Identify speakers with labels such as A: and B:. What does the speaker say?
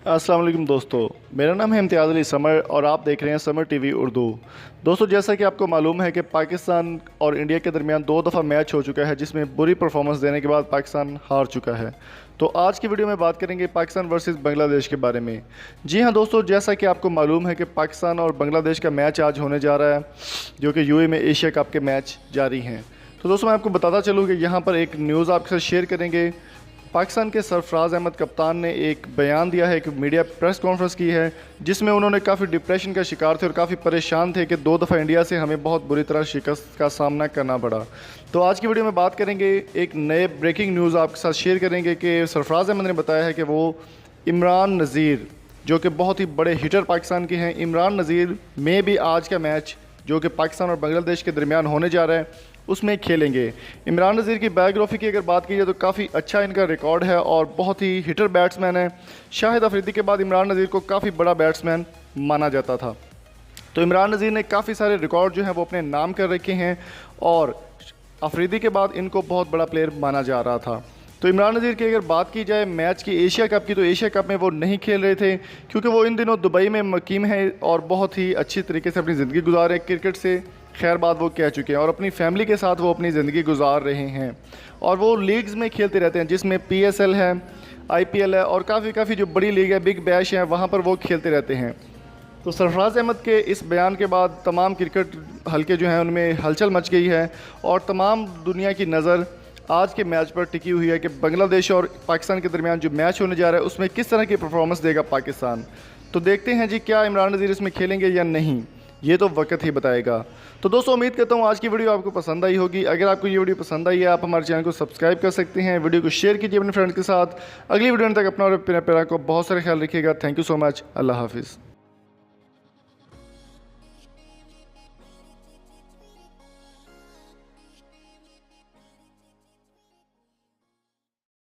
A: अस्सलाम वालेकुम दोस्तों। मेरा नाम है इम्तियाज़ अली समर और आप देख रहे हैं समर टीवी उर्दू। दोस्तों, जैसा कि आपको मालूम है कि पाकिस्तान और इंडिया के दरमियान 2 दफ़ा मैच हो चुका है जिसमें बुरी परफॉर्मेंस देने के बाद पाकिस्तान हार चुका है। तो आज की वीडियो में बात करेंगे पाकिस्तान वर्सेस बांग्लादेश के बारे में। जी हाँ दोस्तों, जैसा कि आपको मालूम है कि पाकिस्तान और बांग्लादेश का मैच आज होने जा रहा है, जो कि यूएई में एशिया कप के मैच जारी हैं। तो दोस्तों, मैं आपको बताता चलूँ कि यहाँ पर एक न्यूज़ आपके साथ शेयर करेंगे। पाकिस्तान के सरफराज अहमद कप्तान ने एक बयान दिया है, एक मीडिया प्रेस कॉन्फ्रेंस की है, जिसमें उन्होंने काफ़ी डिप्रेशन का शिकार थे और काफ़ी परेशान थे कि 2 दफ़ा इंडिया से हमें बहुत बुरी तरह शिकस्त का सामना करना पड़ा। तो आज की वीडियो में बात करेंगे, एक नए ब्रेकिंग न्यूज़ आपके साथ शेयर करेंगे कि सरफराज अहमद ने बताया है कि वो इमरान नज़ीर, जो कि बहुत ही बड़े हिटर पाकिस्तान के हैं, इमरान नज़ीर में भी आज का मैच जो कि पाकिस्तान और बांग्लादेश के दरमियान होने जा रहा है उसमें खेलेंगे। इमरान नज़ीर की बायोग्राफी की अगर बात की जाए तो काफ़ी अच्छा इनका रिकॉर्ड है और बहुत ही हिटर बैट्समैन है। शाहिद अफरीदी के बाद इमरान नज़ीर को काफ़ी बड़ा बैट्समैन माना जाता था। तो इमरान नज़ीर ने काफ़ी सारे रिकॉर्ड जो हैं वो अपने नाम कर रखे हैं और अफरीदी के बाद इनको बहुत बड़ा प्लेयर माना जा रहा था। तो इमरान नज़ीर की अगर बात की जाए मैच की एशिया कप की, तो एशिया कप में वो नहीं खेल रहे थे क्योंकि वो इन दिनों दुबई में मुकीम है और बहुत ही अच्छी तरीके से अपनी ज़िंदगी गुजार रहे। क्रिकेट से खैर बात वो कह चुके हैं और अपनी फैमिली के साथ वो अपनी ज़िंदगी गुजार रहे हैं और वो लीग्स में खेलते रहते हैं, जिसमें PSL है, IPL है और काफ़ी जो बड़ी लीग है, बिग बैश है, वहाँ पर वो खेलते रहते हैं। तो सरफराज अहमद के इस बयान के बाद तमाम क्रिकेट हलके जो हैं उनमें हलचल मच गई है और तमाम दुनिया की नज़र आज के मैच पर टिकी हुई है कि बांग्लादेश और पाकिस्तान के दरमियान जो मैच होने जा रहा है उसमें किस तरह की परफॉर्मेंस देगा पाकिस्तान। तो देखते हैं जी, क्या इमरान नज़ीर इसमें खेलेंगे या नहीं, ये तो वक्त ही बताएगा। तो दोस्तों, उम्मीद करता हूँ आज की वीडियो आपको पसंद आई होगी। अगर आपको ये वीडियो पसंद आई है, आप हमारे चैनल को सब्सक्राइब कर सकते हैं, वीडियो को शेयर कीजिए अपने फ्रेंड्स के साथ। अगली वीडियो तक अपना और अपने पैरा को बहुत सारे ख्याल रखिएगा। Thank you so much. अल्लाह हाफिज़।